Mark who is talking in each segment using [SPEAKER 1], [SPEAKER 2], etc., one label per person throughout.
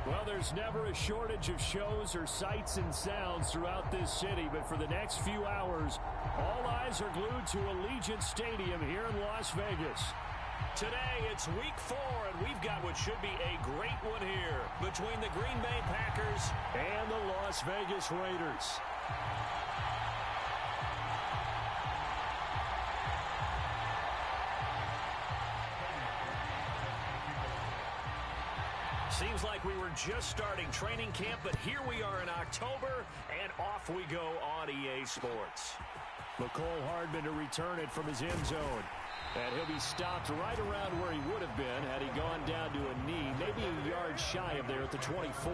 [SPEAKER 1] Well, there's never a shortage of shows or sights and sounds throughout this city, but for the next few hours, all eyes are glued to Allegiant Stadium here in Las Vegas.
[SPEAKER 2] Today, it's week 4, and we've got what should be a great one here between the Green Bay Packers
[SPEAKER 1] and the Las Vegas Raiders.
[SPEAKER 2] Seems like we were just starting training camp, but here we are in October, and off we go on EA Sports.
[SPEAKER 1] Mecole Hardman to return it from his end zone. And he'll be stopped right around where he would have been had he gone down to a knee, maybe a yard shy of there at the 24.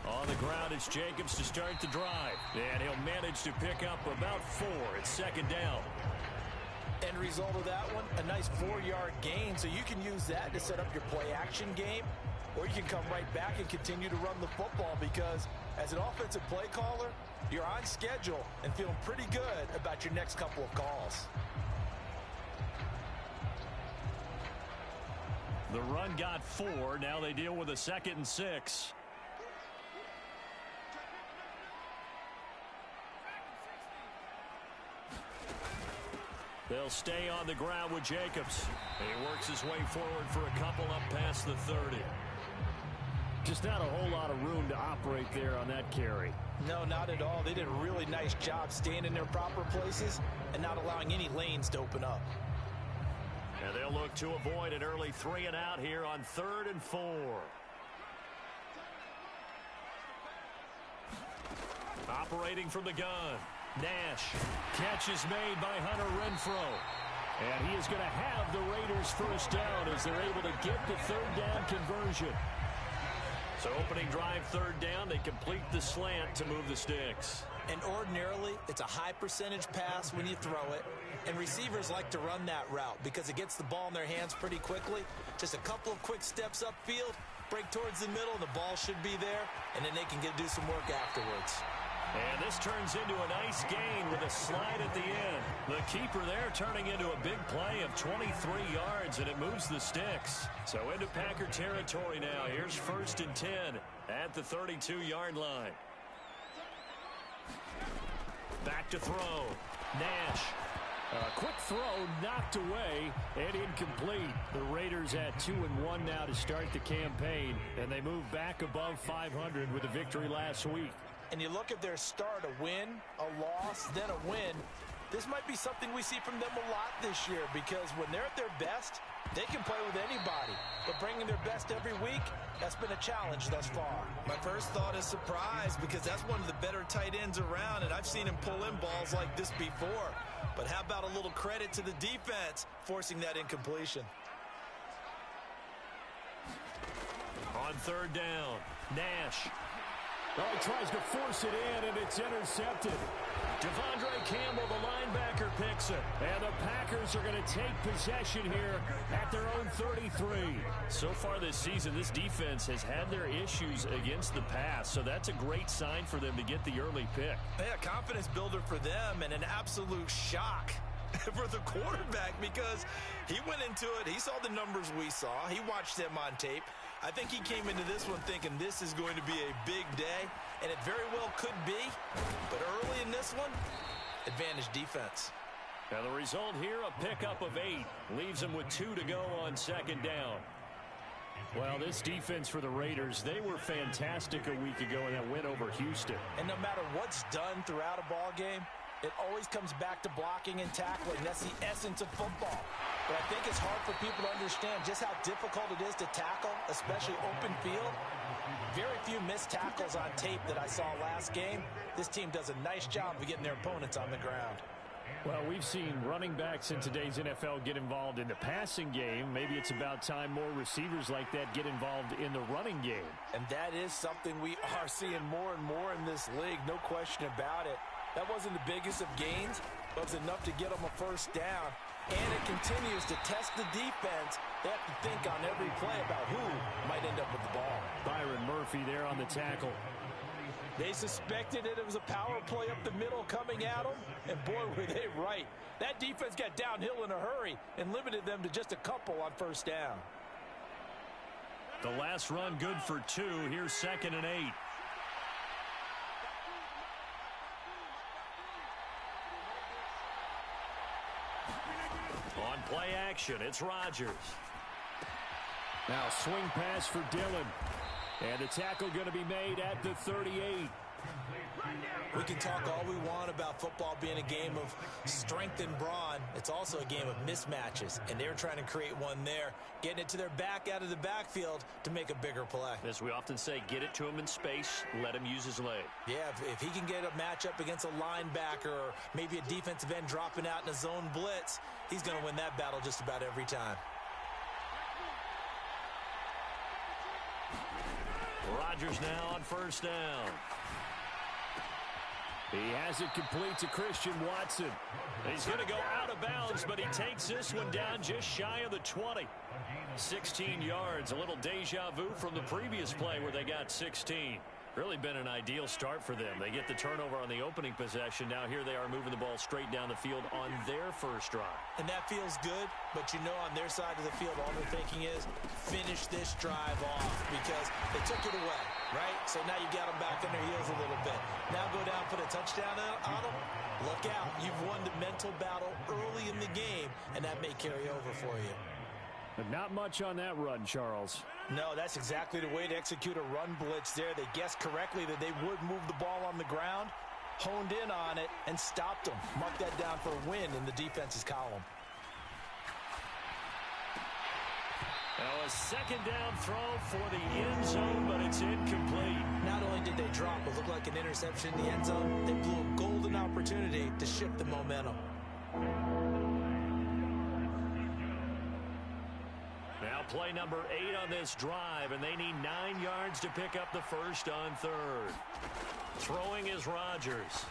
[SPEAKER 1] On the ground, it's Jacobs to start the drive. And he'll manage to pick up about 4. It's second down.
[SPEAKER 3] End result of that one, a nice 4-yard gain. So you can use that to set up your play-action game, or you can come right back and continue to run the football because as an offensive play caller, you're on schedule and feeling pretty good about your next couple of calls.
[SPEAKER 1] The run got 4. Now they deal with a 2nd and 6. They'll stay on the ground with Jacobs. He works his way forward for a couple up past the 30. Just not a whole lot of room to operate there on that carry.
[SPEAKER 3] No, not at all. They did a really nice job staying in their proper places and not allowing any lanes to open up.
[SPEAKER 1] And they'll look to avoid an early 3 and out here on 3rd and 4. Operating from the gun. Nash. Catch is made by Hunter Renfrow. And he is going to have the Raiders first down as they're able to get the 3rd down conversion. So opening drive 3rd down, they complete the slant to move the sticks.
[SPEAKER 3] And ordinarily, it's a high percentage pass when you throw it. And receivers like to run that route because it gets the ball in their hands pretty quickly. Just a couple of quick steps upfield, break towards the middle, and the ball should be there. And then they can do some work afterwards.
[SPEAKER 1] And this turns into a nice gain with a slide at the end. The keeper there turning into a big play of 23 yards, and it moves the sticks. So into Packer territory now. Here's 1st and 10 at the 32-yard line. Back to throw. Nash. A quick throw knocked away and incomplete. The Raiders at 2-1 now to start the campaign, and they move back above 500 with a victory last week.
[SPEAKER 3] And you look at their start, a win, a loss, then a win. This might be something we see from them a lot this year because when they're at their best, they can play with anybody. But bringing their best every week, that's been a challenge thus far.
[SPEAKER 4] My first thought is surprise because that's one of the better tight ends around, and I've seen him pull in balls like this before. But how about a little credit to the defense forcing that incompletion?
[SPEAKER 1] On 3rd down, Nash. Oh, he tries to force it in, and it's intercepted. Devondre Campbell, the linebacker, picks it. And the Packers are going to take possession here at their own 33. So far this season, this defense has had their issues against the pass, so that's a great sign for them to get the early pick.
[SPEAKER 4] Yeah, confidence builder for them and an absolute shock for the quarterback because he went into it. He saw the numbers we saw. He watched them on tape. I think he came into this one thinking this is going to be a big day, and it very well could be. But early in this one, advantage defense.
[SPEAKER 1] Now the result here, a pickup of 8. Leaves them with 2 to go on 2nd down. Well, this defense for the Raiders, they were fantastic a week ago in that win over Houston.
[SPEAKER 3] And no matter what's done throughout a ball game, it always comes back to blocking and tackling. That's the essence of football. But I think it's hard for people to understand just how difficult it is to tackle, especially open field. Very few missed tackles on tape that I saw last game. This team does a nice job of getting their opponents on the ground.
[SPEAKER 1] Well, we've seen running backs in today's NFL get involved in the passing game. Maybe it's about time more receivers like that get involved in the running game.
[SPEAKER 3] And that is something we are seeing more and more in this league, no question about it. That wasn't the biggest of gains, but it was enough to get them a first down. And it continues to test the defense. They have to think on every play about who might end up with the ball.
[SPEAKER 1] Byron Murphy there on the tackle.
[SPEAKER 3] They suspected it was a power play up the middle coming at them, and boy, were they right. That defense got downhill in a hurry and limited them to just a couple on first down.
[SPEAKER 1] The last run good for 2. Here's 2nd and 8. On play action, it's Rodgers. Now swing pass for Dillon. And the tackle going to be made at the 38.
[SPEAKER 3] We can talk all we want about football being a game of strength and brawn. It's also a game of mismatches, and they're trying to create one there, getting it to their back out of the backfield to make a bigger play.
[SPEAKER 2] As we often say, get it to him in space, let him use his leg.
[SPEAKER 3] Yeah, if he can get a matchup against a linebacker or maybe a defensive end dropping out in a zone blitz, he's going to win that battle just about every time.
[SPEAKER 2] Rodgers now on first down.
[SPEAKER 1] He has it complete to Christian Watson.
[SPEAKER 2] He's going to go out of bounds, but he takes this one down just shy of the 20. 16 yards, a little deja vu from the previous play where they got 16. Really been an ideal start for them. They get the turnover on the opening possession. Now here they are moving the ball straight down the field on their first drive.
[SPEAKER 3] And that feels good, but you know on their side of the field all they're thinking is finish this drive off because they took it away, right? So now you got them back on their heels a little bit. Now go down, put a touchdown on them. Look out. You've won the mental battle early in the game, and that may carry over for you.
[SPEAKER 1] But not much on that run, Charles.
[SPEAKER 3] No, that's exactly the way to execute a run blitz there. They guessed correctly that they would move the ball on the ground, honed in on it, and stopped them. Mark that down for a win in the defense's column.
[SPEAKER 2] Now a second down throw for the end zone, but it's incomplete.
[SPEAKER 3] Not only did they drop what looked like an interception in the end zone, they blew a golden opportunity to shift the momentum.
[SPEAKER 2] Now play number 8 on this drive, and they need 9 yards to pick up the first on third. Throwing is Rodgers.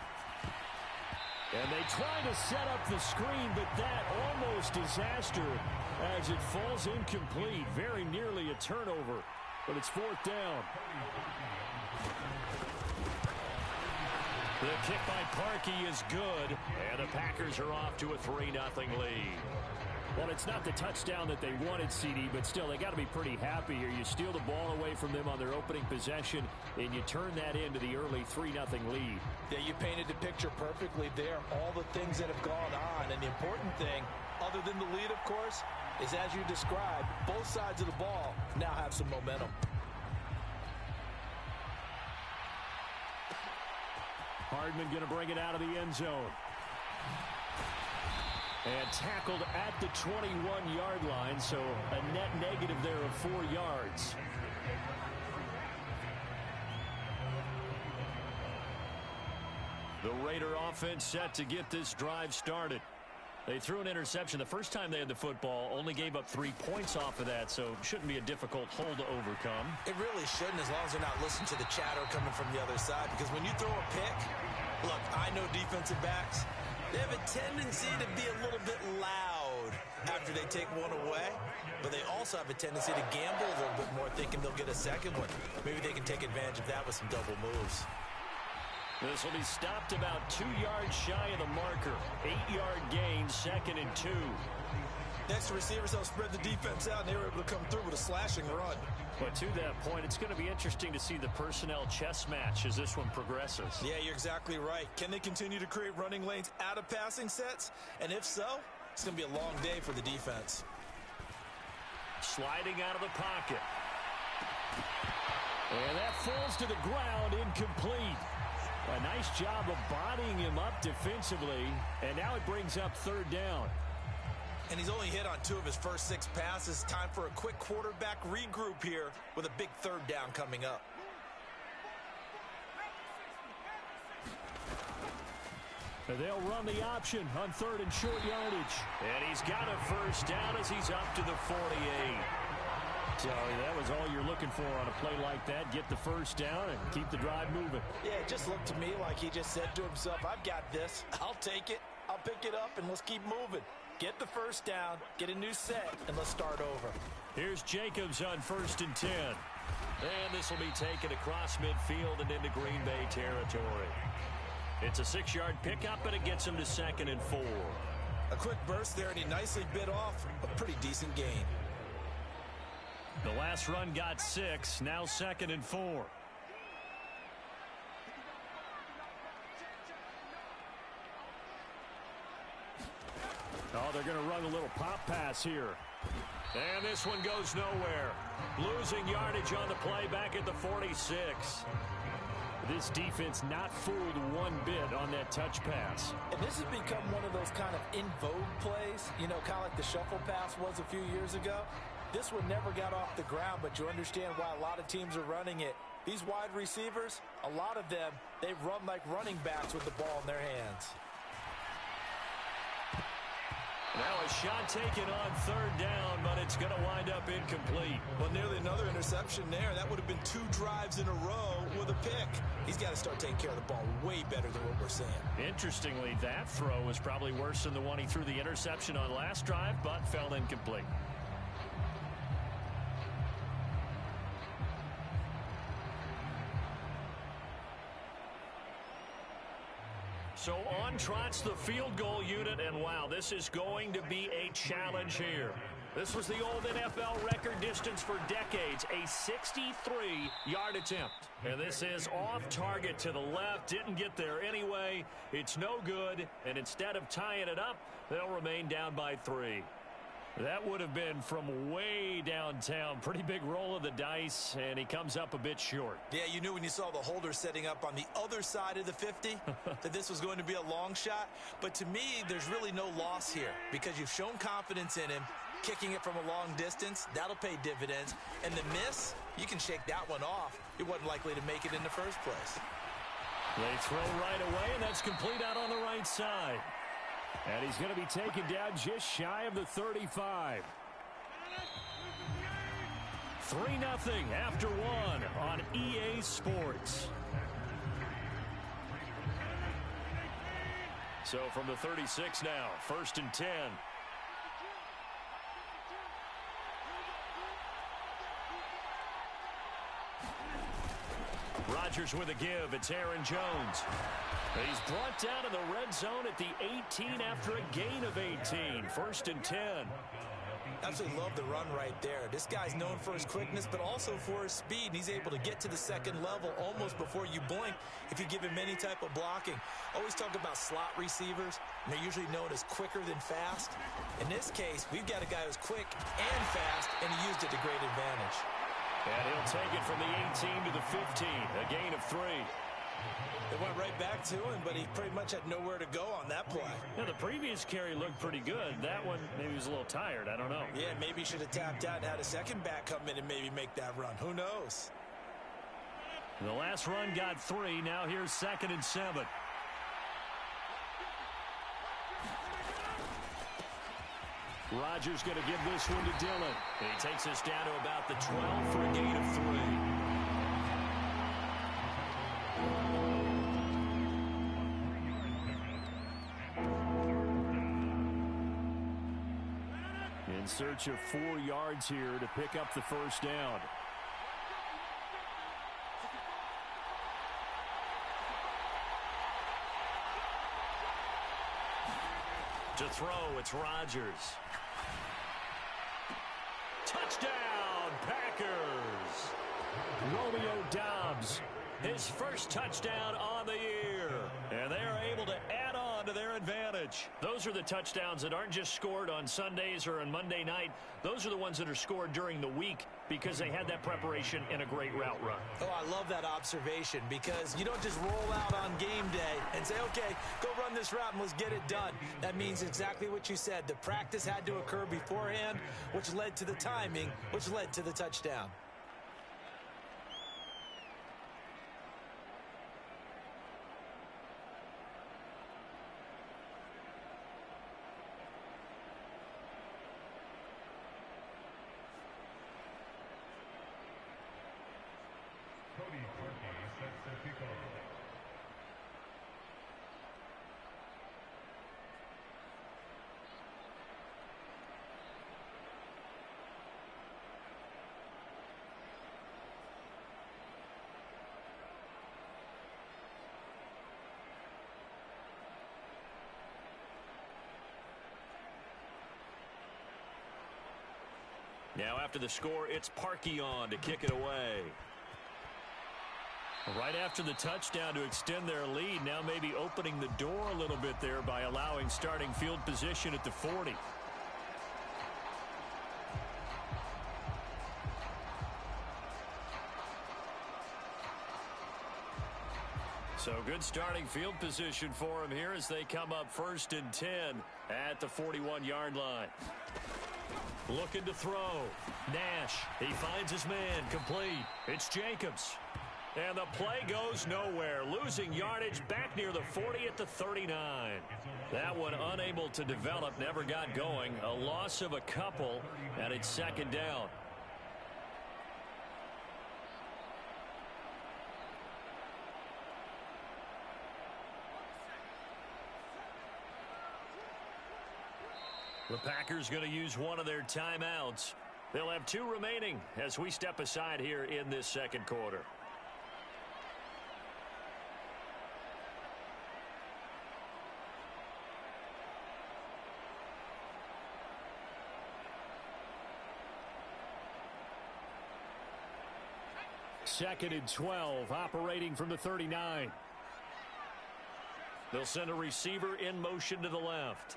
[SPEAKER 1] And they try to set up the screen, but that almost disaster as it falls incomplete. Very nearly a turnover, but it's 4th down.
[SPEAKER 2] The kick by Parkey is good, and the Packers are off to a 3-0 lead.
[SPEAKER 1] Well, it's not the touchdown that they wanted, CD, but still, they got to be pretty happy here. You steal the ball away from them on their opening possession, and you turn that into the early 3-0 lead.
[SPEAKER 3] Yeah, you painted the picture perfectly there. All the things that have gone on, and the important thing, other than the lead, of course, is as you described, both sides of the ball now have some momentum.
[SPEAKER 1] Hardman going to bring it out of the end zone. And tackled at the 21-yard line, so a net negative there of 4 yards. The Raider offense set to get this drive started. They threw an interception the first time they had the football, only gave up 3 points off of that, so shouldn't be a difficult hole to overcome.
[SPEAKER 3] It really shouldn't, as long as they're not listening to the chatter coming from the other side, because when you throw a pick, look, I know defensive backs, they have a tendency to be a little bit loud after they take one away, but they also have a tendency to gamble a little bit more, thinking they'll get a second one. Maybe they can take advantage of that with some double moves.
[SPEAKER 2] This will be stopped about 2 yards shy of the marker. 8-yard gain, 2nd and 2.
[SPEAKER 3] Next, the receivers help spread the defense out, and they were able to come through with a slashing run.
[SPEAKER 2] But to that point, it's going to be interesting to see the personnel chess match as this one progresses.
[SPEAKER 3] Yeah, you're exactly right. Can they continue to create running lanes out of passing sets? And if so, it's going to be a long day for the defense.
[SPEAKER 2] Sliding out of the pocket.
[SPEAKER 1] And that falls to the ground, incomplete. A nice job of bodying him up defensively, and now it brings up 3rd down.
[SPEAKER 3] And he's only hit on 2 of his first 6 passes. Time for a quick quarterback regroup here with a big 3rd down coming up.
[SPEAKER 1] They'll run the option on 3rd and short yardage.
[SPEAKER 2] And he's got a first down as he's up to the 48.
[SPEAKER 1] So that was all you're looking for on a play like that. Get the first down and keep the drive moving.
[SPEAKER 3] Yeah, it just looked to me like he just said to himself, I've got this. I'll take it. I'll pick it up, and let's keep moving. Get the first down, get a new set, and let's start over.
[SPEAKER 2] Here's Jacobs on 1st and 10. And this will be taken across midfield and into Green Bay territory. It's a 6-yard pickup, and it gets him to 2nd and 4.
[SPEAKER 3] A quick burst there, and he nicely bit off a pretty decent gain.
[SPEAKER 2] The last run got 6, now 2nd and 4.
[SPEAKER 1] Oh, they're going to run a little pop pass here.
[SPEAKER 2] And this one goes nowhere. Losing yardage on the play back at the 46.
[SPEAKER 1] This defense not fooled one bit on that touch pass.
[SPEAKER 3] And this has become one of those kind of in vogue plays, you know, kind of like the shuffle pass was a few years ago. This one never got off the ground, but you understand why a lot of teams are running it. These wide receivers, a lot of them, they run like running backs with the ball in their hands.
[SPEAKER 2] Now a shot taken on 3rd down, but it's going to wind up incomplete.
[SPEAKER 4] Well, nearly another interception there. That would have been 2 drives in a row with a pick. He's got to start taking care of the ball way better than what we're seeing.
[SPEAKER 2] Interestingly, that throw was probably worse than the one he threw the interception on last drive, but fell incomplete. So on trots the field goal unit, and wow, this is going to be a challenge here. This was the old NFL record distance for decades, a 63-yard attempt. And this is off target to the left, didn't get there anyway. It's no good, and instead of tying it up, they'll remain down by 3. That would have been from way downtown. Pretty big roll of the dice, and he comes up a bit short.
[SPEAKER 4] Yeah, you knew when you saw the holder setting up on the other side of the 50 that this was going to be a long shot. But to me, there's really no loss here because you've shown confidence in him. Kicking it from a long distance, that'll pay dividends. And the miss, you can shake that one off. It wasn't likely to make it in the first place.
[SPEAKER 2] They throw right away, and that's complete out on the right side.
[SPEAKER 1] And he's going to be taken down just shy of the 35.
[SPEAKER 2] 3-0 after 1 on EA Sports. So from the 36 now, 1st and 10. Rodgers with a give. It's Aaron Jones. He's brought down in the red zone at the 18 after a gain of 18. 1st and 10.
[SPEAKER 4] Absolutely love the run right there. This guy's known for his quickness, but also for his speed. He's able to get to the second level almost before you blink if you give him any type of blocking. Always talk about slot receivers, and they're usually known as quicker than fast. In this case, we've got a guy who's quick and fast, and he used it to great advantage.
[SPEAKER 2] And he'll take it from the 18 to the 15, a gain of 3.
[SPEAKER 4] It went right back to him, but he pretty much had nowhere to go on that play.
[SPEAKER 2] Yeah, the previous carry looked pretty good. That one, maybe he was a little tired. I don't know.
[SPEAKER 4] Yeah, maybe he should have tapped out and had a second back come in and maybe make that run. Who knows?
[SPEAKER 2] The last run got 3. Now here's 2nd and 7.
[SPEAKER 1] Rodgers going to give this one to Dillon.
[SPEAKER 2] And he takes us down to about the 12 for a gain of 3.
[SPEAKER 1] In search of 4 yards here to pick up the first down.
[SPEAKER 2] To throw, it's Rodgers. Touchdown, Packers!
[SPEAKER 1] Romeo Doubs.
[SPEAKER 2] His first touchdown on the year. And they are able to add on to their advantage. Those are the touchdowns that aren't just scored on Sundays or on Monday night. Those are the ones that are scored during the week because they had that preparation and a great route run.
[SPEAKER 3] Oh, I love that observation because you don't just roll out on game day and say, okay, go run this route and let's get it done. That means exactly what you said. The practice had to occur beforehand, which led to the timing, which led to the touchdown.
[SPEAKER 2] Now after the score, it's Parkey on to kick it away. Right after the touchdown to extend their lead, now maybe opening the door a little bit there by allowing starting field position at the 40. So good starting field position for him here as they come up 1st and 10 at the 41-yard line. Looking to throw. Nash, he finds his man, complete. It's Jacobs. And the play goes nowhere. Losing yardage back near the 40 at the 39. That one unable to develop, never got going. A loss of a couple, and it's 2nd down. The Packers going to use one of their timeouts. They'll have 2 remaining as we step aside here in this 2nd quarter.
[SPEAKER 1] Second and 12, operating from the 39.
[SPEAKER 2] They'll send a receiver in motion to the left.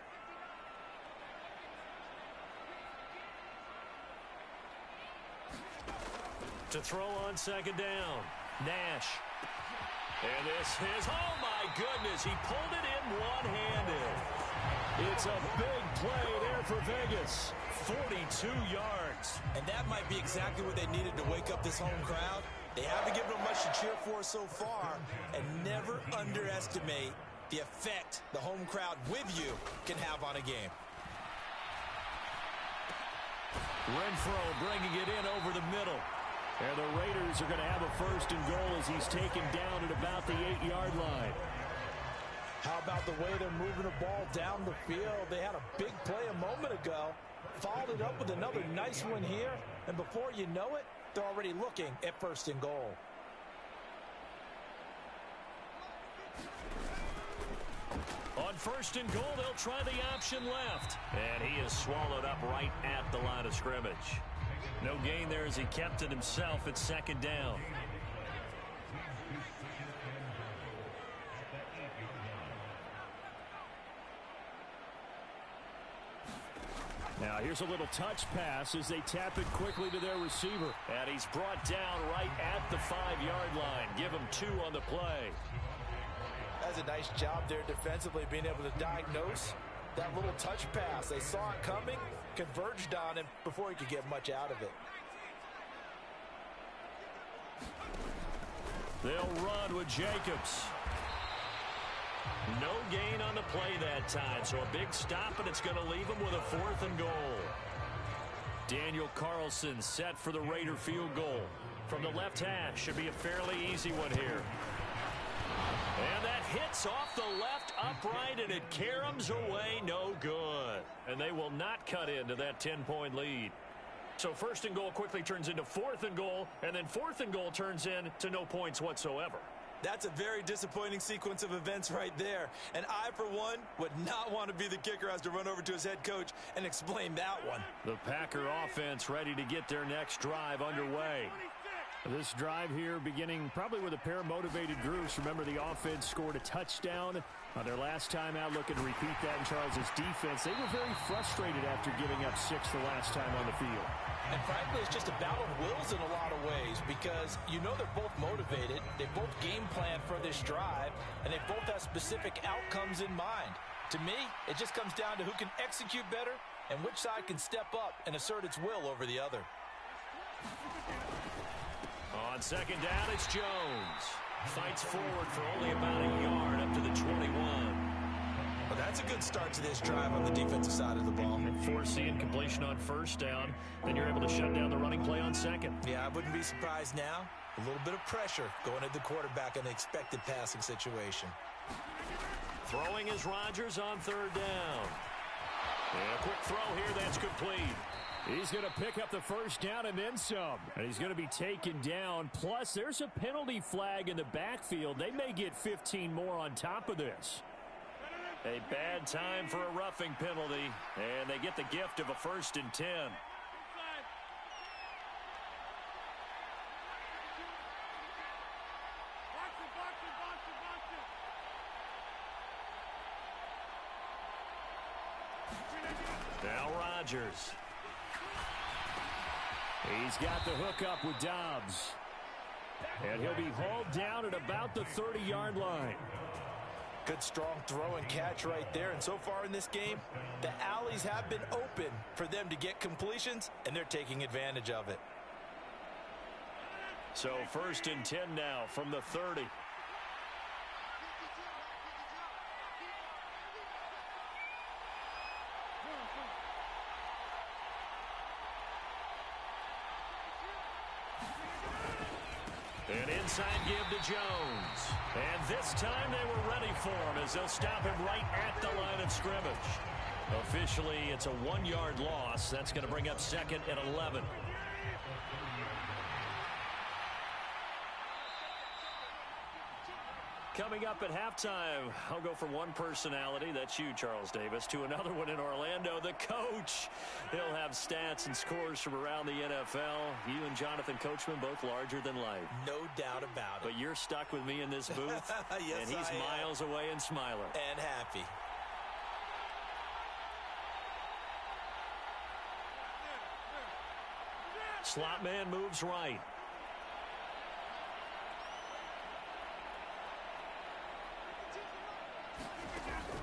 [SPEAKER 2] To throw on 2nd down. Nash. And this is, oh my goodness, he pulled it in one-handed.
[SPEAKER 1] It's a big play there for Vegas.
[SPEAKER 2] 42 yards.
[SPEAKER 3] And that might be exactly what they needed to wake up this home crowd. They haven't given them much to cheer for so far, and never underestimate the effect the home crowd with you can have on a game.
[SPEAKER 1] Renfro bringing it in over the middle. And the Raiders are going to have a 1st and goal as he's taken down at about the 8-yard line.
[SPEAKER 3] How about the way they're moving the ball down the field? They had a big play a moment ago, followed it up with another nice one here, and before you know it, they're already looking at 1st and goal.
[SPEAKER 2] On 1st and goal, they'll try the option left. And he is swallowed up right at the line of scrimmage. No gain there as he kept it himself at 2nd down.
[SPEAKER 1] Now here's a little touch pass as they tap it quickly to their receiver.
[SPEAKER 2] And he's brought down right at the 5-yard line. Give him 2 on the play.
[SPEAKER 3] That's a nice job there defensively, being able to diagnose that little touch pass. They saw it coming, converged on him before he could get much out of it.
[SPEAKER 2] They'll run with Jacobs. No gain on the play that time, so a big stop, and it's going to leave him with a 4th and goal. Daniel Carlson set for the Raider field goal. From the left hash, should be a fairly easy one here. And that hits off the left upright, and it caroms away, no good. And they will not cut into that 10-point lead. So 1st and goal quickly turns into 4th and goal, and then 4th and goal turns into no points whatsoever.
[SPEAKER 3] That's a very disappointing sequence of events right there. And I, for one, would not want to be the kicker who has to run over to his head coach and explain that one.
[SPEAKER 2] The Packer offense ready to get their next drive underway.
[SPEAKER 1] This drive here beginning probably with a pair of motivated groups. Remember, the offense scored a touchdown on their last time out, looking to repeat that in Charles' defense. They were very frustrated after giving up 6 the last time on the field.
[SPEAKER 3] And frankly, it's just a battle of wills in a lot of ways, because you know they're both motivated, they both game plan for this drive, and they both have specific outcomes in mind. To me, it just comes down to who can execute better and which side can step up and assert its will over the other.
[SPEAKER 2] On 2nd down, it's Jones. Fights forward for only about a yard up to the 21.
[SPEAKER 3] Well, that's a good start to this drive on the defensive side of the ball.
[SPEAKER 2] Forcing completion on 1st down. Then you're able to shut down the running play on 2nd.
[SPEAKER 3] Yeah, I wouldn't be surprised now. A little bit of pressure going at the quarterback in an expected passing situation.
[SPEAKER 2] Throwing is Rodgers on 3rd down. And a quick throw here, that's complete.
[SPEAKER 1] He's going to pick up the 1st down and then some. And he's going to be taken down. Plus, there's a penalty flag in the backfield. They may get 15 more on top of this.
[SPEAKER 2] A bad time for a roughing penalty, and they get the gift of a 1st and 10.
[SPEAKER 1] Rodgers. He's got the hook up with Dobbs. And he'll be hauled down at about the 30-yard line.
[SPEAKER 3] Good strong throw and catch right there. And so far in this game, the alleys have been open for them to get completions, and they're taking advantage of it.
[SPEAKER 1] So 1st and 10 now from the 30. An inside give to Jones. And this time they were ready for him as they'll stop him right at the line of scrimmage. Officially, it's a 1-yard loss. That's going to bring up 2nd and 11. Coming up at halftime, I'll go from one personality, that's you, Charles Davis, to another one in Orlando, the coach. He'll have stats and scores from around the NFL. You and Jonathan Coachman both larger than life.
[SPEAKER 3] No doubt about it.
[SPEAKER 1] But you're stuck with me in this booth,
[SPEAKER 3] yes,
[SPEAKER 1] and he's miles away and smiling.
[SPEAKER 3] And happy.
[SPEAKER 1] Slot man moves right.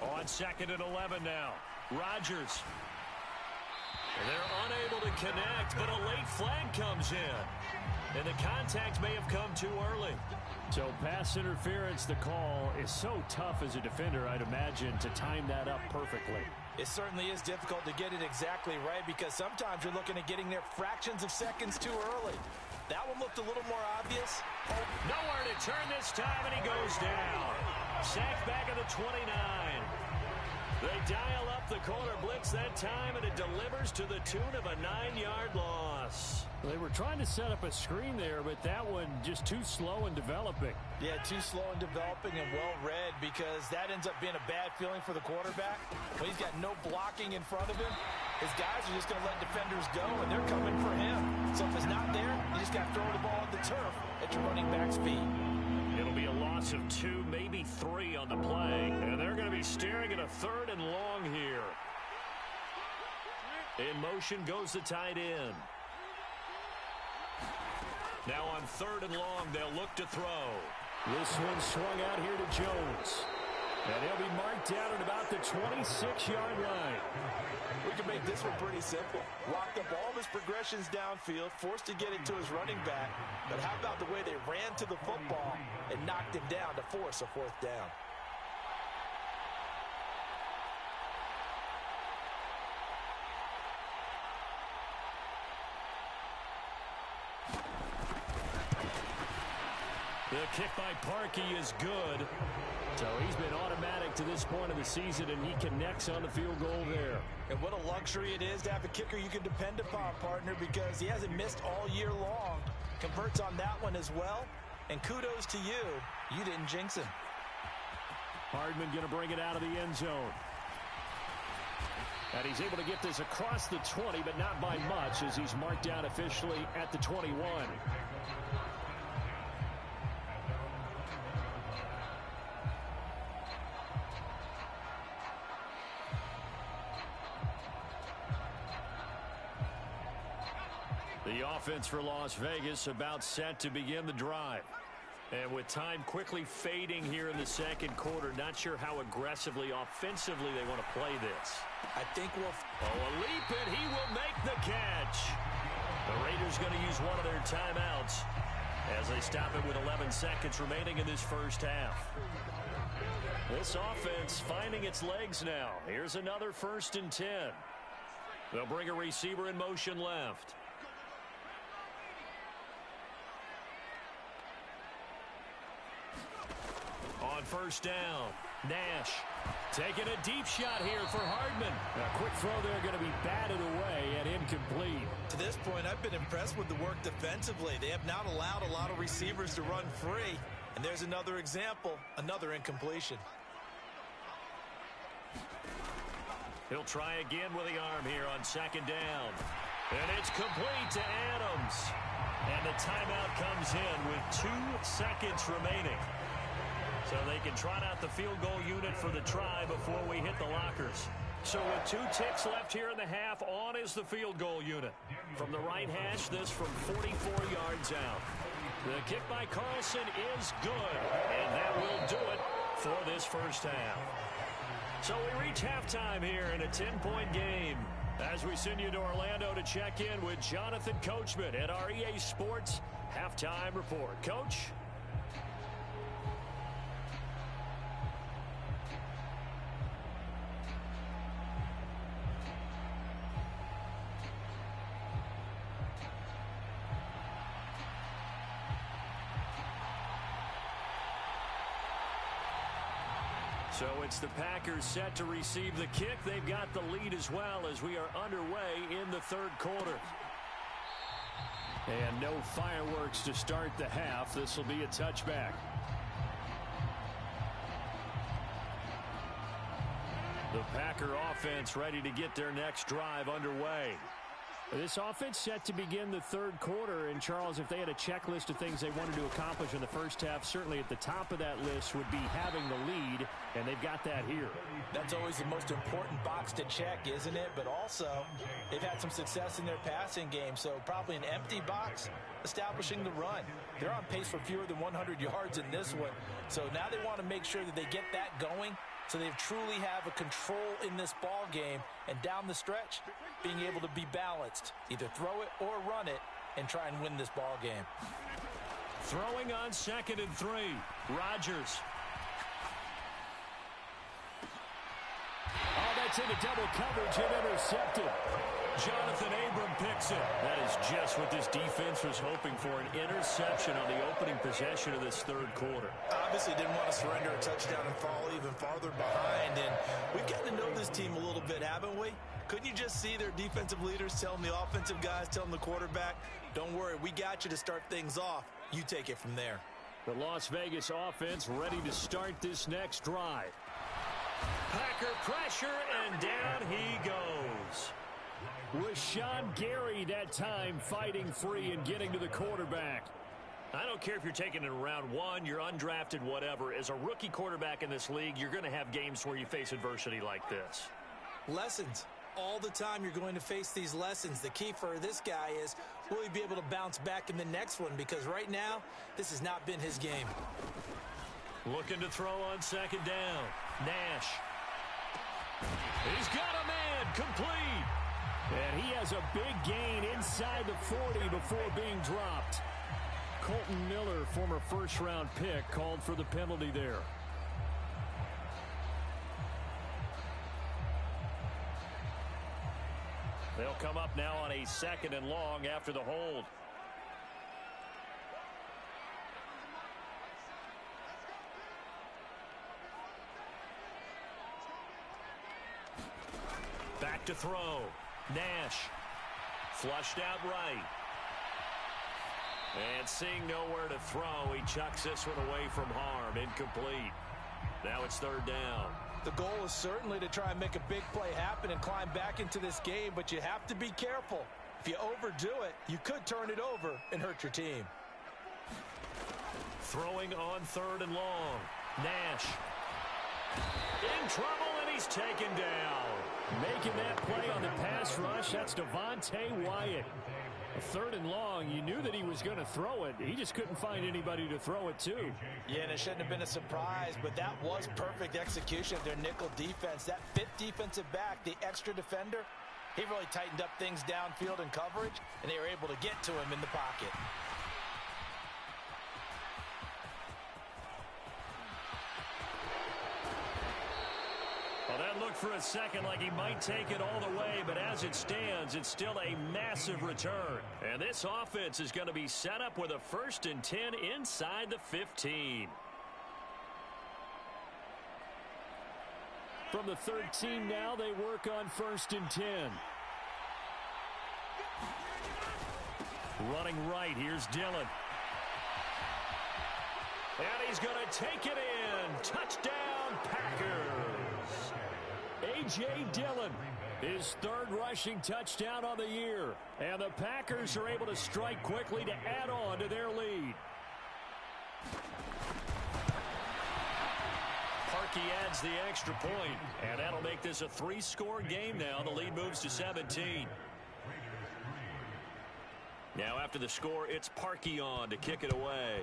[SPEAKER 1] On 2nd and 11 now. Rodgers. They're unable to connect, but a late flag comes in. And the contact may have come too early. So pass interference, the call is so tough as a defender, I'd imagine, to time that up perfectly.
[SPEAKER 3] It certainly is difficult to get it exactly right because sometimes you're looking at getting there fractions of seconds too early. That one looked a little more obvious.
[SPEAKER 1] Nowhere to turn this time, and he goes down. Sacked back at the 29. They dial up the corner blitz that time, and it delivers to the tune of a 9-yard loss. They were trying to set up a screen there, but that one just too slow in developing.
[SPEAKER 3] Yeah, too slow in developing and well read because that ends up being a bad feeling for the quarterback. When he's got no blocking in front of him, his guys are just going to let defenders go, and they're coming for him. So if it's not there, you just got to throw the ball at the turf at your running back's feet.
[SPEAKER 1] It'll be a loss of 2, maybe 3 on the play. And they're going to be staring at a 3rd and long here. In motion goes the tight end. Now on 3rd and long, they'll look to throw. This one swung out here to Jones. And he'll be marked down at about the 26-yard line.
[SPEAKER 3] We can make this one pretty simple. Locked up all of his progressions downfield, forced to get it to his running back. But how about the way they ran to the football and knocked him down to force a 4th down?
[SPEAKER 1] The kick by Parkey is good. So he's been automatic to this point of the season, and he connects on the field goal there.
[SPEAKER 3] And what a luxury it is to have a kicker you can depend upon, partner, because he hasn't missed all year long. Converts on that one as well. And kudos to you. You didn't jinx him.
[SPEAKER 1] Hardman going to bring it out of the end zone. And he's able to get this across the 20, but not by much, as he's marked down officially at the 21. The offense for Las Vegas about set to begin the drive. And with time quickly fading here in the 2nd quarter, not sure how aggressively, offensively they want to play this.
[SPEAKER 3] I think we'll...
[SPEAKER 1] a leap, and he will make the catch. The Raiders going to use one of their timeouts as they stop it with 11 seconds remaining in this first half. This offense finding its legs now. Here's another 1st and 10. They'll bring a receiver in motion left. On 1st down, Nash taking a deep shot here for Hardman. A quick throw there going to be batted away and incomplete.
[SPEAKER 3] To this point, I've been impressed with the work defensively. They have not allowed a lot of receivers to run free. And there's another example, another incompletion.
[SPEAKER 1] He'll try again with the arm here on 2nd down. And it's complete to Adams. And the timeout comes in with 2 seconds remaining. So they can trot out the field goal unit for the try before we hit the lockers.
[SPEAKER 2] So with 2 ticks left here in the half, on is the field goal unit. From the right hash, this from 44 yards out. The kick by Carlson is good, and that will do it for this first half. So we reach halftime here in a 10-point game as we send you to Orlando to check in with Jonathan Coachman at our EA Sports Halftime Report. Coach? So it's the Packers set to receive the kick. They've got the lead as well as we are underway in the third quarter. And no fireworks to start the half. This will be a touchback. The Packer offense ready to get their next drive underway. This offense set to begin the third quarter. And, Charles, if they had a checklist of things they wanted to accomplish in the first half, certainly at the top of that list would be having the lead, and they've got that here.
[SPEAKER 3] That's always the most important box to check, isn't it? But also, they've had some success in their passing game, so probably an empty box establishing the run. They're on pace for fewer than 100 yards in this one. So now they want to make sure that they get that going so they truly have a control in this ball game, and down the stretch, being able to be balanced. Either throw it or run it and try and win this ball game.
[SPEAKER 2] Throwing on 2nd and 3. Rodgers. Oh, that's into double coverage and intercepted. Jonathan Abram picks it. That is just what this defense was hoping for, an interception on the opening possession of this third quarter.
[SPEAKER 3] Obviously didn't want to surrender a touchdown and fall even farther behind, and we've gotten to know this team a little bit, haven't we? Couldn't you just see their defensive leaders telling the offensive guys, telling the quarterback, don't worry, we got you to start things off. You take it from there.
[SPEAKER 2] The Las Vegas offense ready to start this next drive. Packer pressure, and down he goes. Rashawn Gary that time fighting free and getting to the quarterback. I don't care if you're taking it in round 1, you're undrafted, whatever. As a rookie quarterback in this league, you're going to have games where you face adversity like this.
[SPEAKER 3] Lessons. All the time you're going to face these lessons. The key for this guy is, will he be able to bounce back in the next one? Because right now, this has not been his game.
[SPEAKER 2] Looking to throw on 2nd down. Nash. He's got a man, complete. And he has a big gain inside the 40 before being dropped. Colton Miller, former first-round pick, called for the penalty there. They'll come up now on a 2nd and long after the hold. Back to throw. Nash. Flushed out right. And seeing nowhere to throw, he chucks this one away from harm. Incomplete. Now it's 3rd down.
[SPEAKER 3] The goal is certainly to try and make a big play happen and climb back into this game, but you have to be careful. If you overdo it, you could turn it over and hurt your team.
[SPEAKER 2] Throwing on 3rd and long. Nash. In trouble, and he's taken down. Making that play on the pass rush, that's Devontae Wyatt. 3rd and long, you knew that he was going to throw it. He just couldn't find anybody to throw it to.
[SPEAKER 3] Yeah, and it shouldn't have been a surprise, but that was perfect execution of their nickel defense. That 5th defensive back, the extra defender, he really tightened up things downfield in coverage, and they were able to get to him in the pocket.
[SPEAKER 2] Well, that looked for a second like he might take it all the way, but as it stands, it's still a massive return. And this offense is going to be set up with a 1st and 10 inside the 15. From the 13 now, they work on 1st and 10. Running right, here's Dillon. And he's going to take it in. Touchdown, Packers. A.J. Dillon, his 3rd rushing touchdown on the year. And the Packers are able to strike quickly to add on to their lead. He adds the extra point, and that'll make this a 3-score game now. The lead moves to 17. Now after the score, it's Parkey on to kick it away.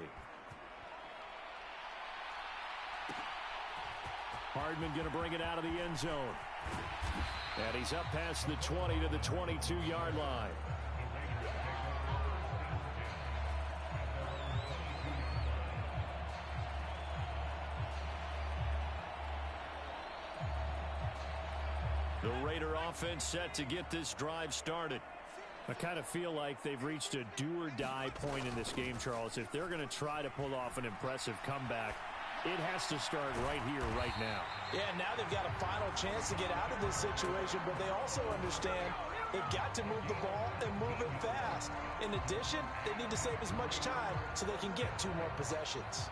[SPEAKER 1] Hardman going to bring it out of the end zone. And he's up past the 20 to the 22-yard line. The Raider offense set to get this drive started. I kind of feel like they've reached a do-or-die point in this game, Charles. If they're going to try to pull off an impressive comeback, it has to start right here, right now.
[SPEAKER 3] Yeah, now they've got a final chance to get out of this situation, but they also understand they've got to move the ball and move it fast. In addition, they need to save as much time so they can get 2 more possessions.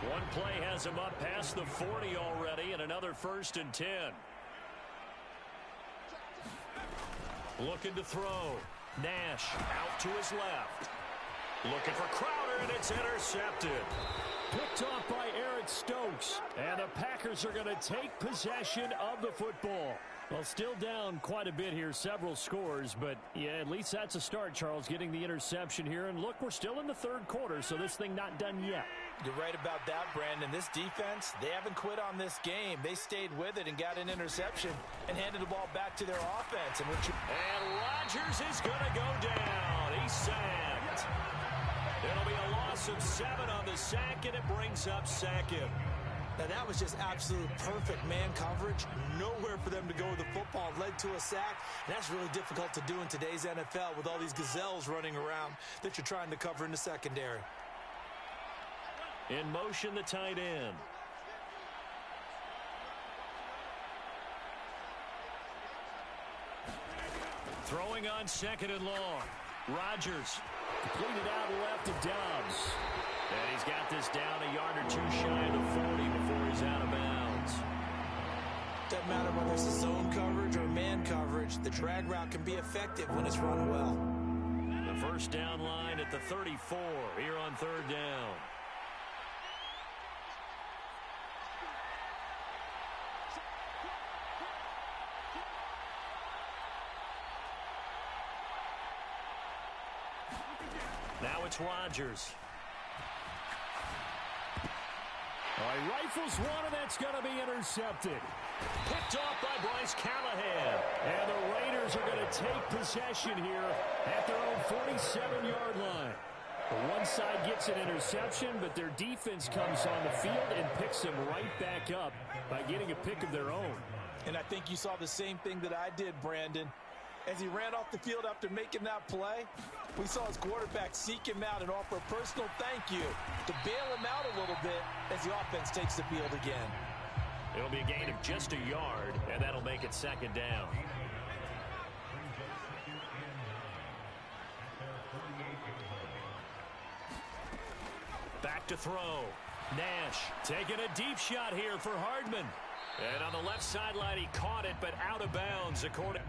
[SPEAKER 2] One play has him up past the 40 already, and another 1st and 10. Looking to throw. Nash out to his left. Looking for Crowder, and it's intercepted.
[SPEAKER 1] Picked off by Eric Stokes. And the Packers are going to take possession of the football. Well, still down quite a bit here, several scores, but yeah, at least that's a start, Charles, getting the interception here. And look, we're still in the 3rd quarter, so this thing not done yet.
[SPEAKER 3] You're right about that, Brandon. This defense, they haven't quit on this game. They stayed with it and got an interception and handed the ball back to their offense. And
[SPEAKER 2] Rodgers is going to go down. He's sacked. It'll be a loss of 7 on the sack, and it brings up 2nd.
[SPEAKER 3] Now, that was just absolute perfect man coverage. Nowhere for them to go with the football. Led to a sack. And that's really difficult to do in today's NFL with all these gazelles running around that you're trying to cover in the secondary.
[SPEAKER 2] In motion, the tight end. Throwing on 2nd and long. Rodgers
[SPEAKER 1] Completed out left to Dobbs.
[SPEAKER 2] And he's got this down a yard or 2 shy of the 40 before he's out of bounds.
[SPEAKER 3] Doesn't matter whether it's a zone coverage or man coverage. The drag route can be effective when it's run well.
[SPEAKER 2] The 1st down line at the 34 here on 3rd down. Now it's Rodgers.
[SPEAKER 1] All right, rifles one, and that's going to be intercepted.
[SPEAKER 2] Picked off by Bryce Callahan.
[SPEAKER 1] And the Raiders are going to take possession here at their own 47-yard line. The one side gets an interception, but their defense comes on the field and picks them right back up by getting a pick of their own.
[SPEAKER 3] And I think you saw the same thing that I did, Brandon. As he ran off the field after making that play, we saw his quarterback seek him out and offer a personal thank you to bail him out a little bit as the offense takes the field again.
[SPEAKER 2] It'll be a gain of just a yard, and that'll make it 2nd down. Back to throw. Nash taking a deep shot here for Hardman. And on the left sideline, he caught it, but out of bounds, according.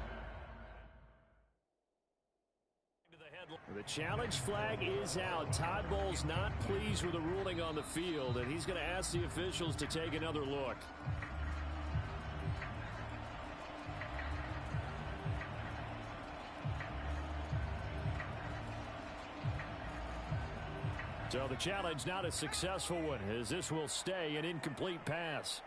[SPEAKER 1] The challenge flag is out. Todd Bowles not pleased with the ruling on the field, and he's going to ask the officials to take another look. So the challenge not a successful one, as this will stay an incomplete pass.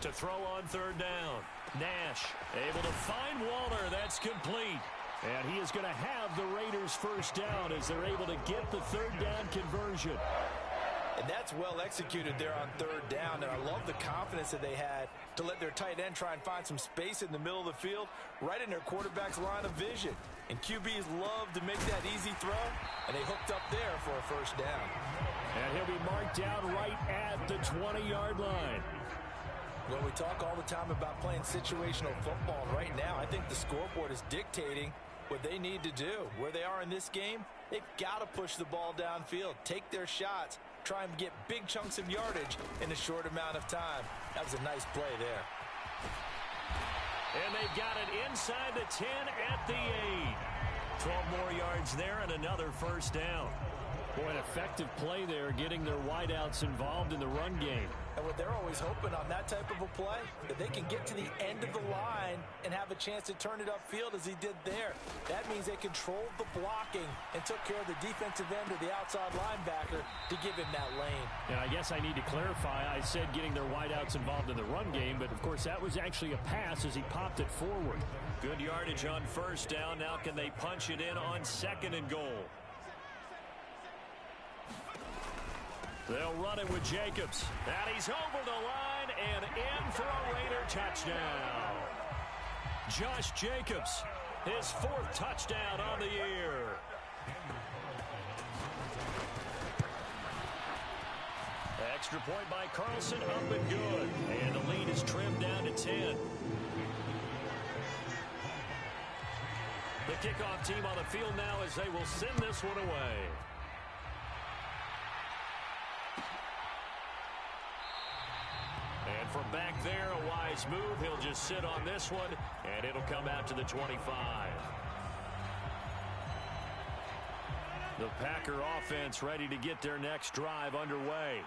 [SPEAKER 2] To throw on 3rd down. Nash able to find Waller. That's complete.
[SPEAKER 1] And he is going to have the Raiders 1st down as they're able to get the 3rd down conversion.
[SPEAKER 3] And that's well executed there on 3rd down. And I love the confidence that they had to let their tight end try and find some space in the middle of the field, right in their quarterback's line of vision. And QBs love to make that easy throw, and they hooked up there for a 1st down.
[SPEAKER 1] And he'll be marked down right at the 20-yard line.
[SPEAKER 3] Well, we talk all the time about playing situational football. Right now, I think the scoreboard is dictating what they need to do. Where they are in this game, they've got to push the ball downfield, take their shots, try and get big chunks of yardage in a short amount of time. That was a nice play there.
[SPEAKER 2] And they've got it inside the 10 at the 8. 12 more yards there and another 1st down.
[SPEAKER 1] Boy, an effective play there, getting their wideouts involved in the run game.
[SPEAKER 3] And what they're always hoping on that type of a play, that they can get to the end of the line and have a chance to turn it upfield as he did there. That means they controlled the blocking and took care of the defensive end or the outside linebacker to give him that lane.
[SPEAKER 1] And I guess I need to clarify, I said getting their wideouts involved in the run game, but of course that was actually a pass as he popped it forward.
[SPEAKER 2] Good yardage on first down. Now can they punch it in on 2nd and goal? They'll run it with Jacobs. And he's over the line and in for a Raider touchdown. Josh Jacobs, his 4th touchdown on the year. Extra point by Carlson, up and good. And the lead is trimmed down to 10. The kickoff team on the field now as they will send this one away. And from back there, a wise move. He'll just sit on this one, and it'll come out to the 25. The Packer offense ready to get their next drive underway.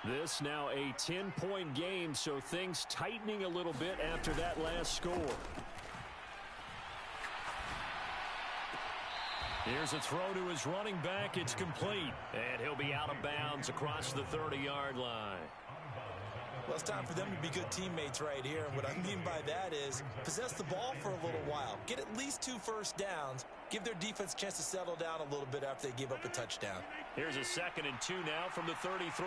[SPEAKER 2] This now a 10-point game, so things tightening a little bit after that last score. Here's a throw to his running back. It's complete. And he'll be out of bounds across the 30-yard line.
[SPEAKER 3] Well, it's time for them to be good teammates right here. And what I mean by that is possess the ball for a little while. Get at least 2 first downs. Give their defense a chance to settle down a little bit after they give up a touchdown.
[SPEAKER 2] Here's a 2nd and 2 now from the 33.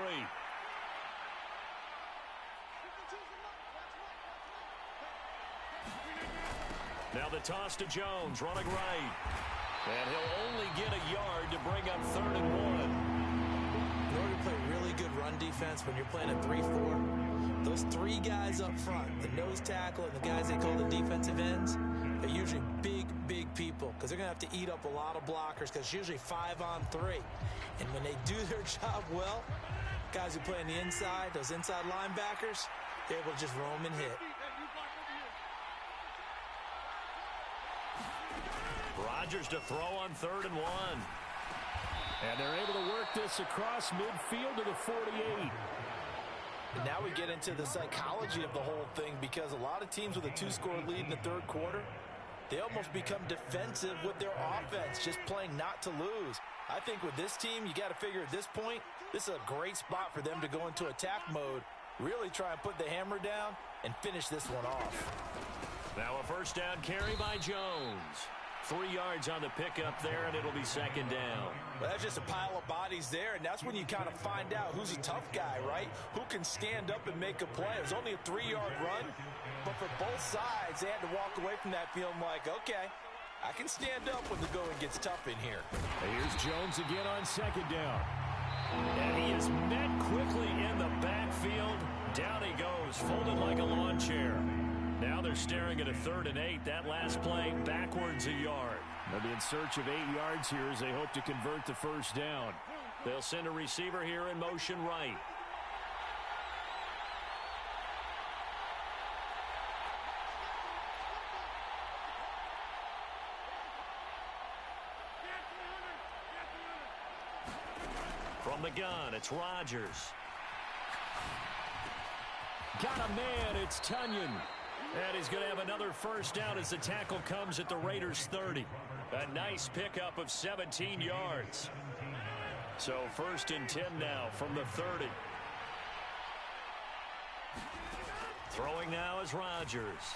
[SPEAKER 2] Now the toss to Jones, running right. And he'll only get a yard to bring up 3rd and 1.
[SPEAKER 3] In order to play really good run defense when you're playing a 3-4, those 3 guys up front, the nose tackle and the guys they call the defensive ends, they're usually big people because they're going to have to eat up a lot of blockers because it's usually 5 on 3. And when they do their job well, guys who play on the inside, those inside linebackers, they're able to just roam and hit.
[SPEAKER 2] Rodgers to throw on 3rd and 1.
[SPEAKER 1] And they're able to work this across midfield to the 48.
[SPEAKER 3] And now we get into the psychology of the whole thing because a lot of teams with a 2-score lead in the 3rd quarter, they almost become defensive with their offense, just playing not to lose. I think with this team, you got to figure at this point, this is a great spot for them to go into attack mode, really try and put the hammer down and finish this one off.
[SPEAKER 2] Now a first down carry by Jones. 3 yards on the pickup there, and it'll be 2nd down.
[SPEAKER 3] Well, that's just a pile of bodies there, and that's when you kind of find out who's a tough guy, right? Who can stand up and make a play. It was only a 3-yard run, but for both sides, they had to walk away from that feeling like, okay, I can stand up when the going gets tough in here.
[SPEAKER 1] And here's Jones again on 2nd down.
[SPEAKER 2] And he is met quickly in the backfield. Down he goes, folded like a lawn chair. Now they're staring at a 3rd and 8. That last play backwards a yard.
[SPEAKER 1] They'll be in search of 8 yards here as they hope to convert the first down.
[SPEAKER 2] They'll send a receiver here in motion right. From the gun, it's Rodgers.
[SPEAKER 1] Got a man, it's Tunyon.
[SPEAKER 2] And he's going to have another first down as the tackle comes at the Raiders' 30. A nice pickup of 17 yards. So 1st and 10 now from the 30. Throwing now is Rodgers.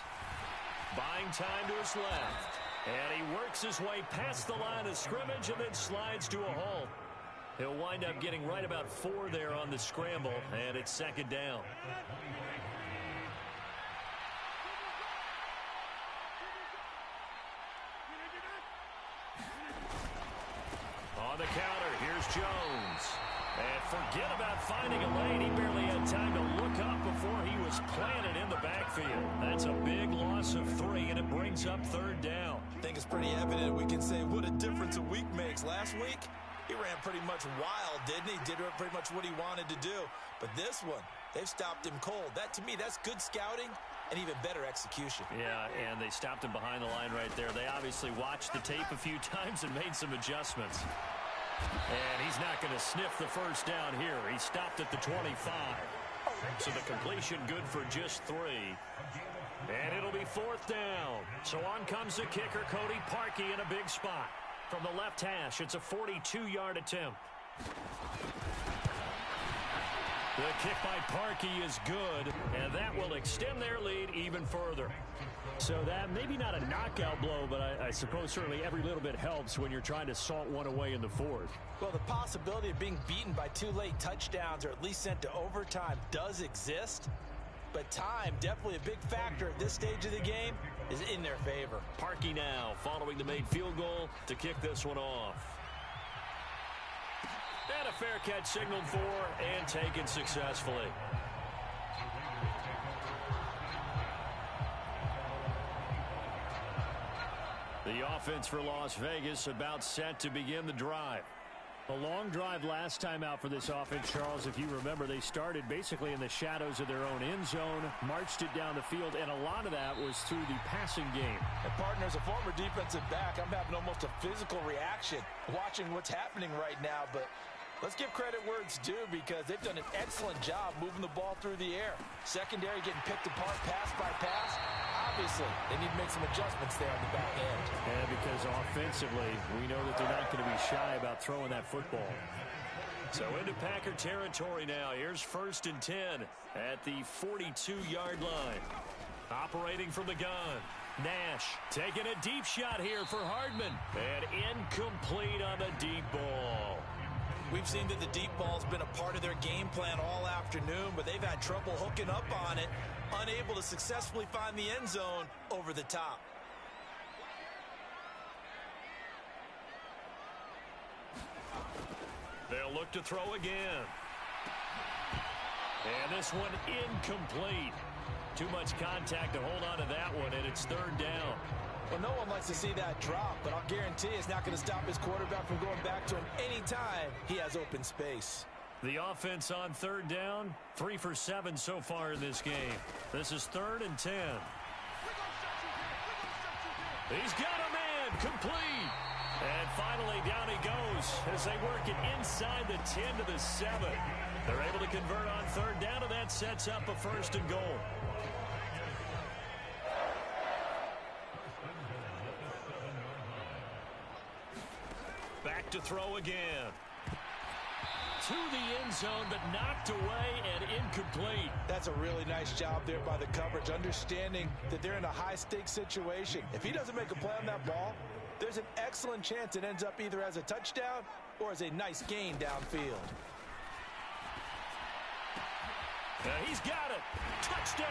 [SPEAKER 2] Buying time to his left. And he works his way past the line of scrimmage and then slides to a halt. He'll wind up getting right about 4 there on the scramble, and it's 2nd down. On the counter, here's Jones. And forget about finding a lane. He barely had time to look up before he was planted in the backfield. That's a big loss of 3, and it brings up 3rd down.
[SPEAKER 3] I think it's pretty evident we can say what a difference a week makes. Last week, he ran pretty much wild, didn't he? Did pretty much what he wanted to do. But this one, they've stopped him cold. That, to me, that's good scouting and even better execution.
[SPEAKER 2] Yeah, and they stopped him behind the line right there. They obviously watched the tape a few times and made some adjustments. And he's not going to sniff the first down here. He stopped at the 25. So the completion good for just 3. And it'll be 4th down. So on comes the kicker, Cody Parkey, in a big spot. From the left hash, it's a 42-yard attempt. The kick by Parkey is good, and that will extend their lead even further.
[SPEAKER 1] So that maybe not a knockout blow, but I suppose certainly every little bit helps when you're trying to salt one away in the 4th.
[SPEAKER 3] Well, the possibility of being beaten by 2 late touchdowns or at least sent to overtime does exist. But time, definitely a big factor at this stage of the game, is in their favor.
[SPEAKER 2] Parkey now following the made field goal to kick this one off. And a fair catch signaled for and taken successfully. The offense for Las Vegas about set to begin the drive.
[SPEAKER 1] A long drive last time out for this offense, Charles. If you remember, they started basically in the shadows of their own end zone, marched it down the field, and a lot of that was through the passing game.
[SPEAKER 3] And partner, as a former defensive back, I'm having almost a physical reaction watching what's happening right now. But let's give credit where it's due, because they've done an excellent job moving the ball through the air. Secondary getting picked apart pass by pass. Obviously, they need to make some adjustments there on the back end.
[SPEAKER 1] Yeah, because offensively, we know that they're not going to be shy about throwing that football.
[SPEAKER 2] So into Packer territory now. Here's 1st and 10 at the 42-yard line. Operating from the gun. Nash taking a deep shot here for Hardman. And incomplete on the deep ball.
[SPEAKER 3] We've seen that the deep ball's been a part of their game plan all afternoon, but they've had trouble hooking up on it, unable to successfully find the end zone over the top.
[SPEAKER 2] They'll look to throw again. And this one incomplete. Too much contact to hold on to that one, and it's 3rd down.
[SPEAKER 3] Well, no one likes to see that drop, but I'll guarantee it's not going to stop his quarterback from going back to him anytime he has open space.
[SPEAKER 2] The offense on 3rd down, 3 for 7 so far in this game. This is 3rd and 10. He's got a man, complete. And finally down he goes as they work it inside the 10 to the 7. They're able to convert on 3rd down, and that sets up a 1st and goal. Back to throw again. To the end zone, but knocked away and incomplete.
[SPEAKER 3] That's a really nice job there by the coverage, understanding that they're in a high-stakes situation. If he doesn't make a play on that ball, there's an excellent chance it ends up either as a touchdown or as a nice gain downfield.
[SPEAKER 2] He's got it. Touchdown.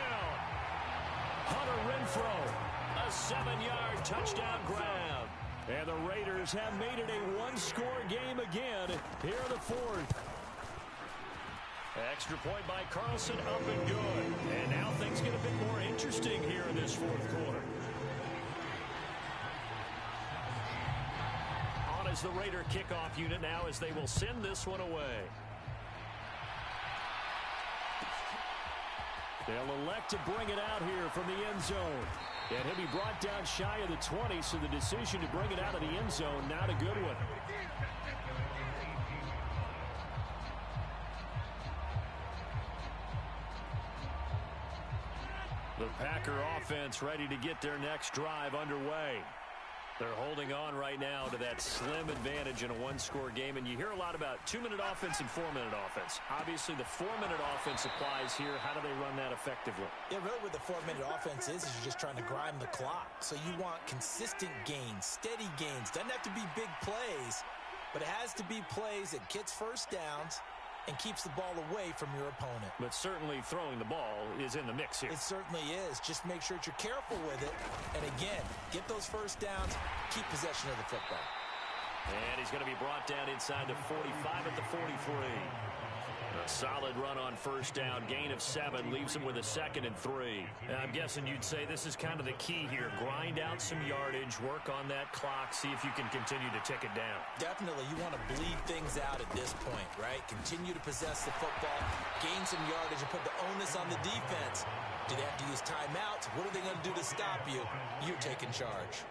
[SPEAKER 2] Hunter Renfrow. A 7-yard touchdown grab.
[SPEAKER 1] And the Raiders have made it a one-score game again here in the 4th.
[SPEAKER 2] Extra point by Carlson, up and good. And now things get a bit more interesting here in this 4th quarter. On as the Raider kickoff unit now, as they will send this one away.
[SPEAKER 1] They'll elect to bring it out here from the end zone. And he'll be brought down shy of the 20, so the decision to bring it out of the end zone, not a good one.
[SPEAKER 2] The Packer offense ready to get their next drive underway. They're holding on right now to that slim advantage in a one-score game, and you hear a lot about 2-minute offense and 4-minute offense. Obviously, the 4-minute offense applies here. How do they run that effectively?
[SPEAKER 3] Yeah, really what the 4-minute offense is you're just trying to grind the clock. So you want consistent gains, steady gains. Doesn't have to be big plays, but it has to be plays that gets first downs and keeps the ball away from your opponent.
[SPEAKER 2] But certainly throwing the ball is in the mix here.
[SPEAKER 3] It certainly is. Just make sure that you're careful with it. And again, get those first downs, keep possession of the football.
[SPEAKER 2] And he's going to be brought down inside the 45 at the 43. A solid run on first down, gain of 7, leaves him with a 2nd and 3. And I'm guessing you'd say this is kind of the key here. Grind out some yardage, work on that clock, see if you can continue to tick it down.
[SPEAKER 3] Definitely, you want to bleed things out at this point, right? Continue to possess the football, gain some yardage, and put the onus on the defense. Do they have to use timeouts? What are they going to do to stop you? You're taking charge.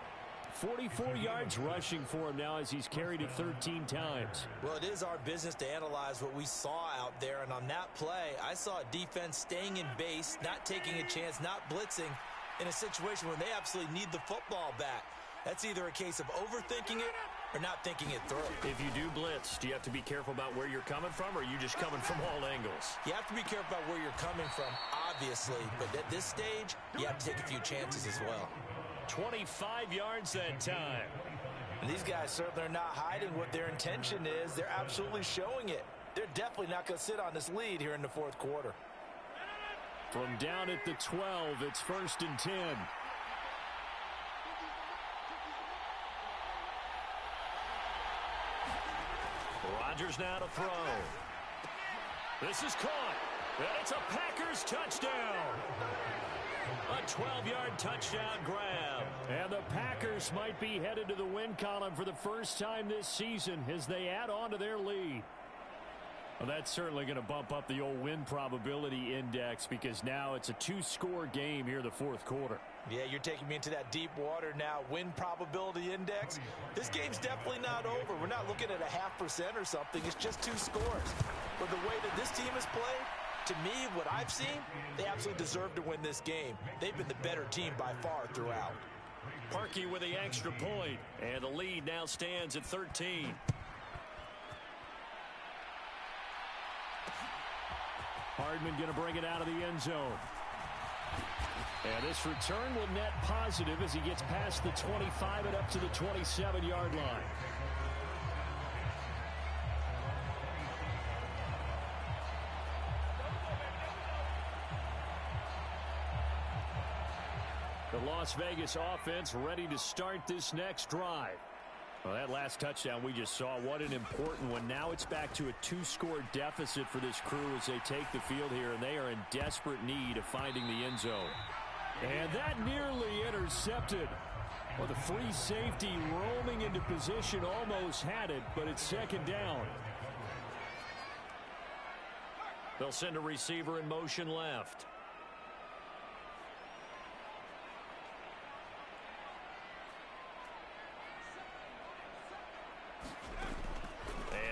[SPEAKER 1] 44 yards rushing for him now as he's carried it 13 times.
[SPEAKER 3] Well, it is our business to analyze what we saw out there, and on that play, I saw a defense staying in base, not taking a chance, not blitzing in a situation where they absolutely need the football back. That's either a case of overthinking it or not thinking it through.
[SPEAKER 2] If you do blitz, do you have to be careful about where you're coming from, or are you just coming from all angles?
[SPEAKER 3] You have to be careful about where you're coming from, obviously, but at this stage, you have to take a few chances as well.
[SPEAKER 2] 25 yards that time.
[SPEAKER 3] And these guys certainly are not hiding what their intention is. They're absolutely showing it. They're definitely not going to sit on this lead here in the fourth quarter.
[SPEAKER 1] From down at the 12, it's 1st and 10.
[SPEAKER 2] Rodgers now to throw. This is caught. And it's a Packers touchdown. A 12-yard touchdown grab.
[SPEAKER 1] And the Packers might be headed to the win column for the first time this season as they add on to their lead. Well, that's certainly going to bump up the old win probability index because now it's a 2-score game here in the fourth quarter.
[SPEAKER 3] Yeah, you're taking me into that deep water now. Win probability index. This game's definitely not over. We're not looking at a 0.5% or something. It's just 2 scores. But the way that this team has played, to me, what I've seen, they absolutely deserve to win this game. They've been the better team by far throughout.
[SPEAKER 2] Parkey with the extra point, and the lead now stands at 13.
[SPEAKER 1] Hardman going to bring it out of the end zone. And this return will net positive as he gets past the 25 and up to the 27-yard line. The Las Vegas offense ready to start this next drive. Well, that last touchdown we just saw, what an important one. Now it's back to a 2-score deficit for this crew as they take the field here, and they are in desperate need of finding the end zone. And that nearly intercepted. Well, the free safety roaming into position almost had it, but it's 2nd down.
[SPEAKER 2] They'll send a receiver in motion left.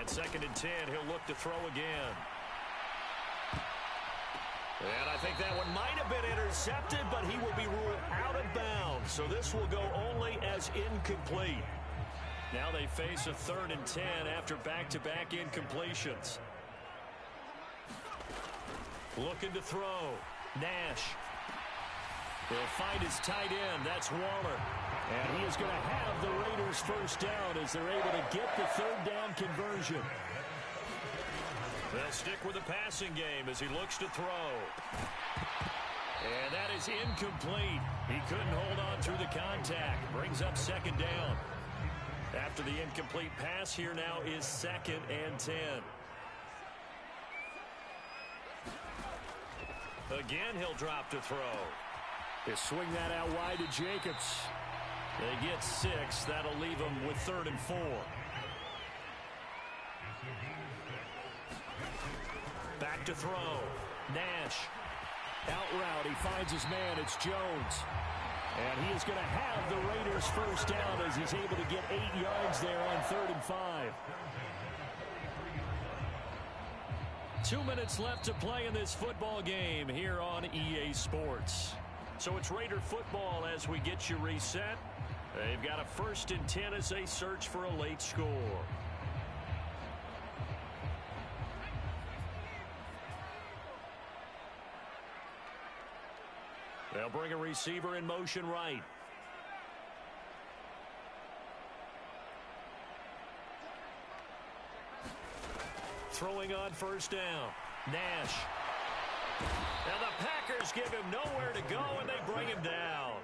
[SPEAKER 2] And 2nd and 10, he'll look to throw again. And I think that one might have been intercepted, but he will be ruled out of bounds. So this will go only as incomplete. Now they face a 3rd and 10 after back-to-back incompletions. Looking to throw. Nash. He'll find his tight end. That's Waller.
[SPEAKER 1] And he is going to have the Raiders first down as they're able to get the 3rd down conversion.
[SPEAKER 2] They'll stick with the passing game as he looks to throw. And that is incomplete. He couldn't hold on through the contact. Brings up 2nd down. After the incomplete pass, here now is 2nd and 10. Again, he'll drop to throw.
[SPEAKER 1] They swing that out wide to Jacobs.
[SPEAKER 2] They get 6. That'll leave them with 3rd and 4. Back to throw. Nash.
[SPEAKER 1] Out route. He finds his man. It's Jones. And he is going to have the Raiders first down as he's able to get 8 yards there on 3rd and 5.
[SPEAKER 2] 2 minutes left to play in this football game here on EA Sports. So it's Raider football as we get you reset. They've got a 1st and 10 as they search for a late score. They'll bring a receiver in motion right. Throwing on 1st down. Nash. And the Packers give him nowhere to go, and they bring him down.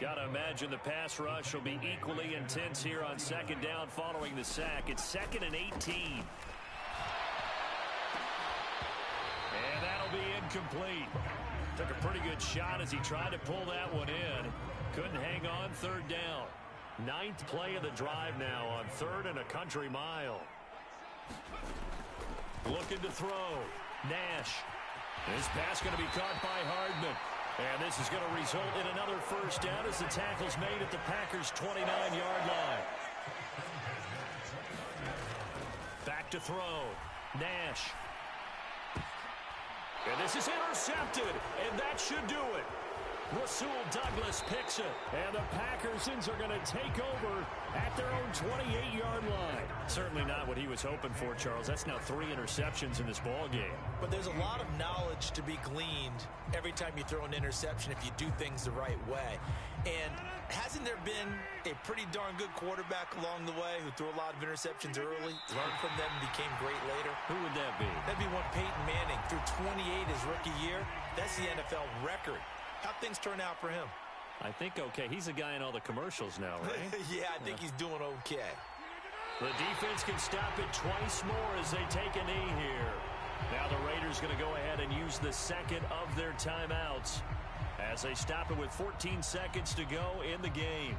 [SPEAKER 2] Got to imagine the pass rush will be equally intense here on 2nd down following the sack. It's 2nd and 18. And that'll be incomplete. Took a pretty good shot as he tried to pull that one in. Couldn't hang on 3rd down. 9th play of the drive now on 3rd and a country mile. Looking to throw. Nash. This pass going to be caught by Hardman. And this is going to result in another first down as the tackle's made at the Packers' 29-yard line. Back to throw. Nash. And this is intercepted, and that should do it. Rasul Douglas picks it.
[SPEAKER 1] And the Packersons are going to take over at their own 28-yard line.
[SPEAKER 2] Certainly not what he was hoping for, Charles. That's now 3 interceptions in this ball game.
[SPEAKER 3] But there's a lot of knowledge to be gleaned every time you throw an interception if you do things the right way. And hasn't there been a pretty darn good quarterback along the way who threw a lot of interceptions early, learned from them, became great later?
[SPEAKER 2] Who would that be?
[SPEAKER 3] That'd be one Peyton Manning. Threw 28 his rookie year. That's the NFL record. How'd things turn out for him?
[SPEAKER 2] I think okay. He's a guy in all the commercials now, right?
[SPEAKER 3] Yeah, I think he's doing okay.
[SPEAKER 2] The defense can stop it twice more as they take a knee here. Now the Raiders going to go ahead and use the second of their timeouts as they stop it with 14 seconds to go in the game.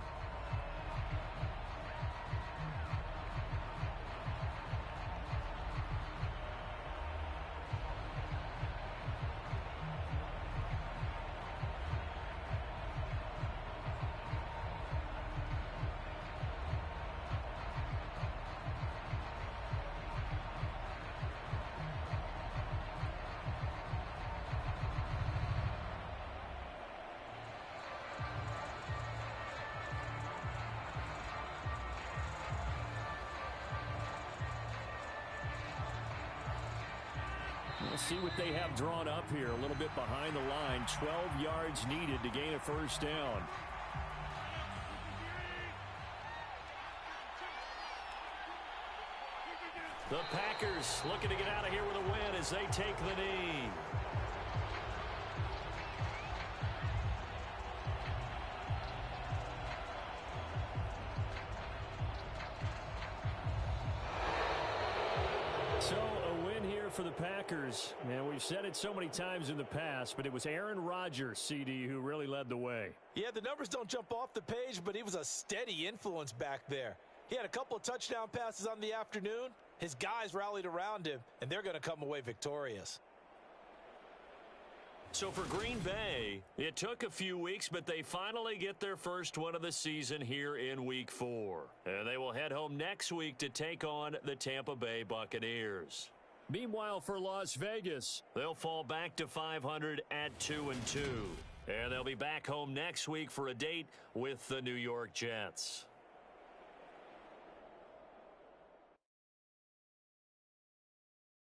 [SPEAKER 1] We'll see what they have drawn up here. A little bit behind the line. 12 yards needed to gain a first down.
[SPEAKER 2] The Packers looking to get out of here with a win as they take the knee.
[SPEAKER 1] So a win here for the Packers. Man, we've said it so many times in the past, but it was Aaron Rodgers, CD, who really led the way.
[SPEAKER 3] Yeah, the numbers don't jump off the page, but he was a steady influence back there. He had a couple of touchdown passes on the afternoon. His guys rallied around him, and they're going to come away victorious.
[SPEAKER 2] So for Green Bay, it took a few weeks, but they finally get their first one of the season here in Week 4. And they will head home next week to take on the Tampa Bay Buccaneers.
[SPEAKER 1] Meanwhile, for Las Vegas,
[SPEAKER 2] they'll fall back to 500 at 2-2. And they'll be back home next week for a date with the New York Jets.